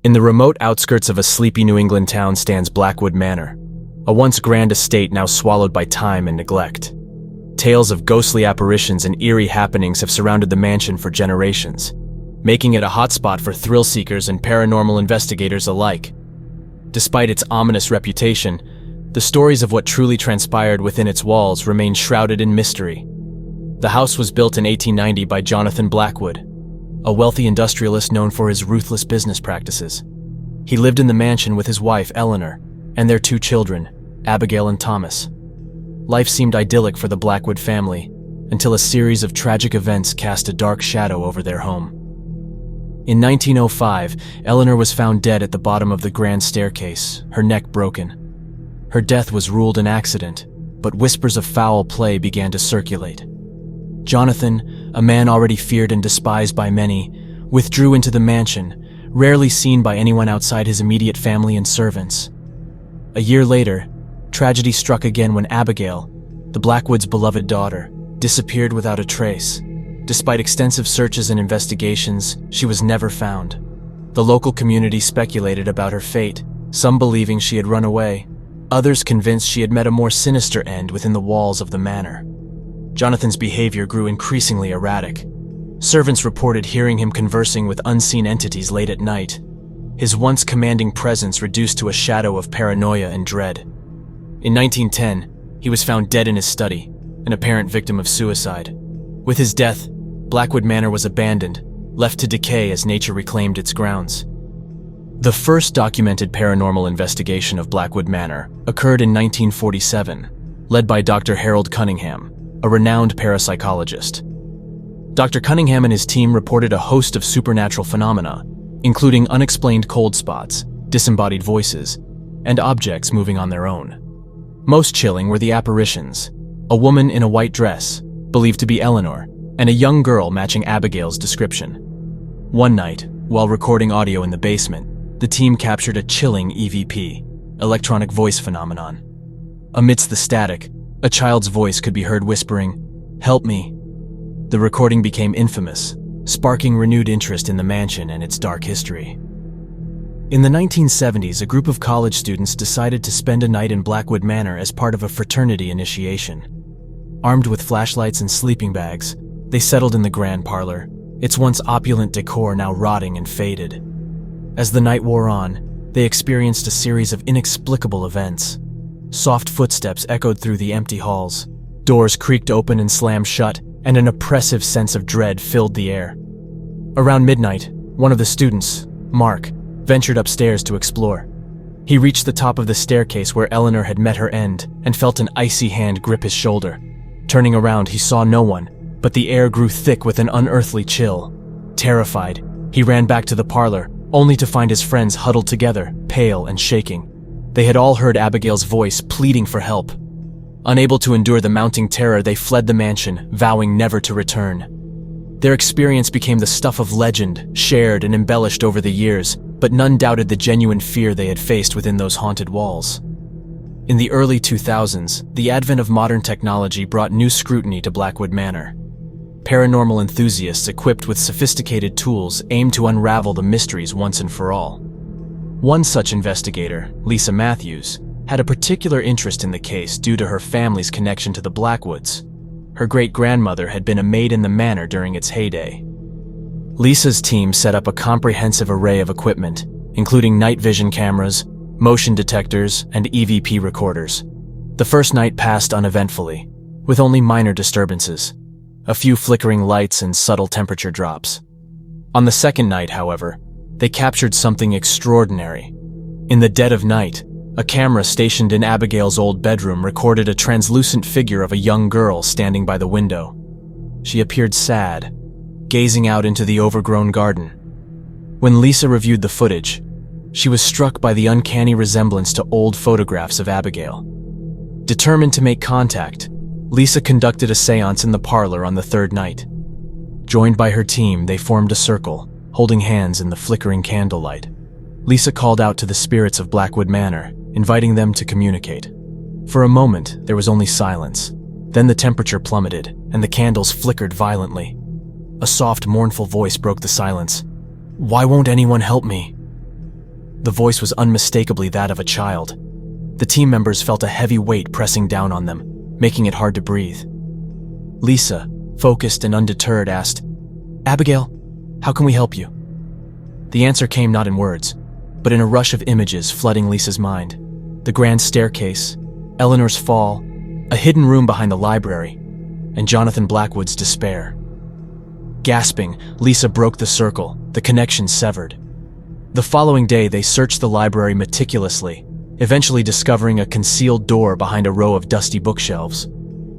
In the remote outskirts of a sleepy New England town stands Blackwood Manor, a once grand estate now swallowed by time and neglect. Tales of ghostly apparitions and eerie happenings have surrounded the mansion for generations, making it a hotspot for thrill-seekers and paranormal investigators alike. Despite its ominous reputation, the stories of what truly transpired within its walls remain shrouded in mystery. The house was built in 1890 by Jonathan Blackwood, a wealthy industrialist known for his ruthless business practices. He lived in the mansion with his wife, Eleanor, and their 2 children, Abigail and Thomas. Life seemed idyllic for the Blackwood family until a series of tragic events cast a dark shadow over their home. In 1905, Eleanor was found dead at the bottom of the grand staircase, her neck broken. Her death was ruled an accident, but whispers of foul play began to circulate. Jonathan, a man already feared and despised by many, withdrew into the mansion, rarely seen by anyone outside his immediate family and servants. A year later, tragedy struck again when Abigail, the Blackwoods' beloved daughter, disappeared without a trace. Despite extensive searches and investigations, she was never found. The local community speculated about her fate, some believing she had run away, others convinced she had met a more sinister end within the walls of the manor. Jonathan's behavior grew increasingly erratic. Servants reported hearing him conversing with unseen entities late at night, his once commanding presence reduced to a shadow of paranoia and dread. In 1910, he was found dead in his study, an apparent victim of suicide. With his death, Blackwood Manor was abandoned, left to decay as nature reclaimed its grounds. The first documented paranormal investigation of Blackwood Manor occurred in 1947, led by Dr. Harold Cunningham, a renowned parapsychologist. Dr. Cunningham and his team reported a host of supernatural phenomena, including unexplained cold spots, disembodied voices, and objects moving on their own. Most chilling were the apparitions: a woman in a white dress, believed to be Eleanor, and a young girl matching Abigail's description. One night, while recording audio in the basement, the team captured a chilling EVP, electronic voice phenomenon. Amidst the static, a child's voice could be heard whispering, "Help me." The recording became infamous, sparking renewed interest in the mansion and its dark history. In the 1970s, a group of college students decided to spend a night in Blackwood Manor as part of a fraternity initiation. Armed with flashlights and sleeping bags, they settled in the grand parlor, its once opulent decor now rotting and faded. As the night wore on, they experienced a series of inexplicable events. Soft footsteps echoed through the empty halls, doors creaked open and slammed shut, and an oppressive sense of dread filled the air. Around midnight, one of the students, Mark, ventured upstairs to explore. He reached the top of the staircase where Eleanor had met her end and felt an icy hand grip his shoulder. Turning around, he saw no one, but the air grew thick with an unearthly chill. Terrified, he ran back to the parlor, only to find his friends huddled together, pale and shaking. They had all heard Abigail's voice pleading for help. Unable to endure the mounting terror, they fled the mansion, vowing never to return. Their experience became the stuff of legend, shared and embellished over the years, but none doubted the genuine fear they had faced within those haunted walls. In the early 2000s, the advent of modern technology brought new scrutiny to Blackwood Manor. Paranormal enthusiasts equipped with sophisticated tools aimed to unravel the mysteries once and for all. One such investigator, Lisa Matthews, had a particular interest in the case due to her family's connection to the Blackwoods. Her great-grandmother had been a maid in the manor during its heyday. Lisa's team set up a comprehensive array of equipment, including night vision cameras, motion detectors, and EVP recorders. The first night passed uneventfully, with only minor disturbances, a few flickering lights and subtle temperature drops. On the second night, however, they captured something extraordinary. In the dead of night, a camera stationed in Abigail's old bedroom recorded a translucent figure of a young girl standing by the window. She appeared sad, gazing out into the overgrown garden. When Lisa reviewed the footage, she was struck by the uncanny resemblance to old photographs of Abigail. Determined to make contact, Lisa conducted a séance in the parlor on the third night. Joined by her team, they formed a circle, holding hands in the flickering candlelight. Lisa called out to the spirits of Blackwood Manor, inviting them to communicate. For a moment, there was only silence. Then the temperature plummeted, and the candles flickered violently. A soft, mournful voice broke the silence. "Why won't anyone help me?" The voice was unmistakably that of a child. The team members felt a heavy weight pressing down on them, making it hard to breathe. Lisa, focused and undeterred, asked, "Abigail, how can we help you?" The answer came not in words, but in a rush of images flooding Lisa's mind. The grand staircase, Eleanor's fall, a hidden room behind the library, and Jonathan Blackwood's despair. Gasping, Lisa broke the circle, the connection severed. The following day, they searched the library meticulously, eventually discovering a concealed door behind a row of dusty bookshelves.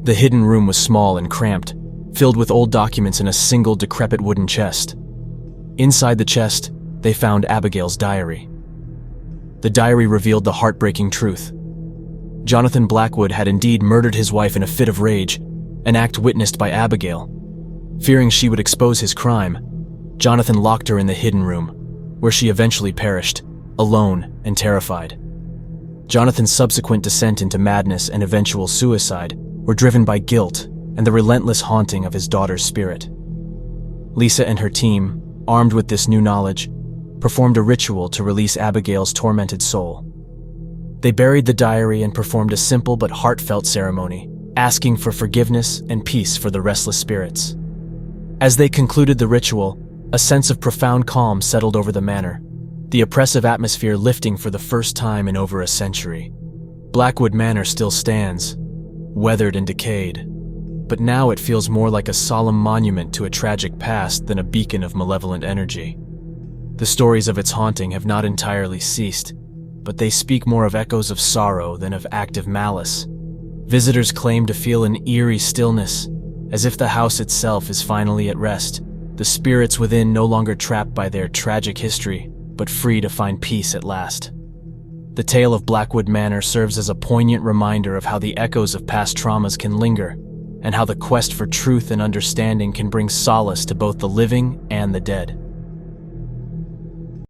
The hidden room was small and cramped, filled with old documents in a single decrepit wooden chest. Inside the chest, they found Abigail's diary. The diary revealed the heartbreaking truth. Jonathan Blackwood had indeed murdered his wife in a fit of rage, an act witnessed by Abigail. Fearing she would expose his crime, Jonathan locked her in the hidden room, where she eventually perished, alone and terrified. Jonathan's subsequent descent into madness and eventual suicide were driven by guilt and the relentless haunting of his daughter's spirit. Lisa and her team, armed with this new knowledge, performed a ritual to release Abigail's tormented soul. They buried the diary and performed a simple but heartfelt ceremony, asking for forgiveness and peace for the restless spirits. As they concluded the ritual, a sense of profound calm settled over the manor, the oppressive atmosphere lifting for the first time in over a century. Blackwood Manor still stands, weathered and decayed, but now it feels more like a solemn monument to a tragic past than a beacon of malevolent energy. The stories of its haunting have not entirely ceased, but they speak more of echoes of sorrow than of active malice. Visitors claim to feel an eerie stillness, as if the house itself is finally at rest, the spirits within no longer trapped by their tragic history, but free to find peace at last. The tale of Blackwood Manor serves as a poignant reminder of how the echoes of past traumas can linger, and how the quest for truth and understanding can bring solace to both the living and the dead.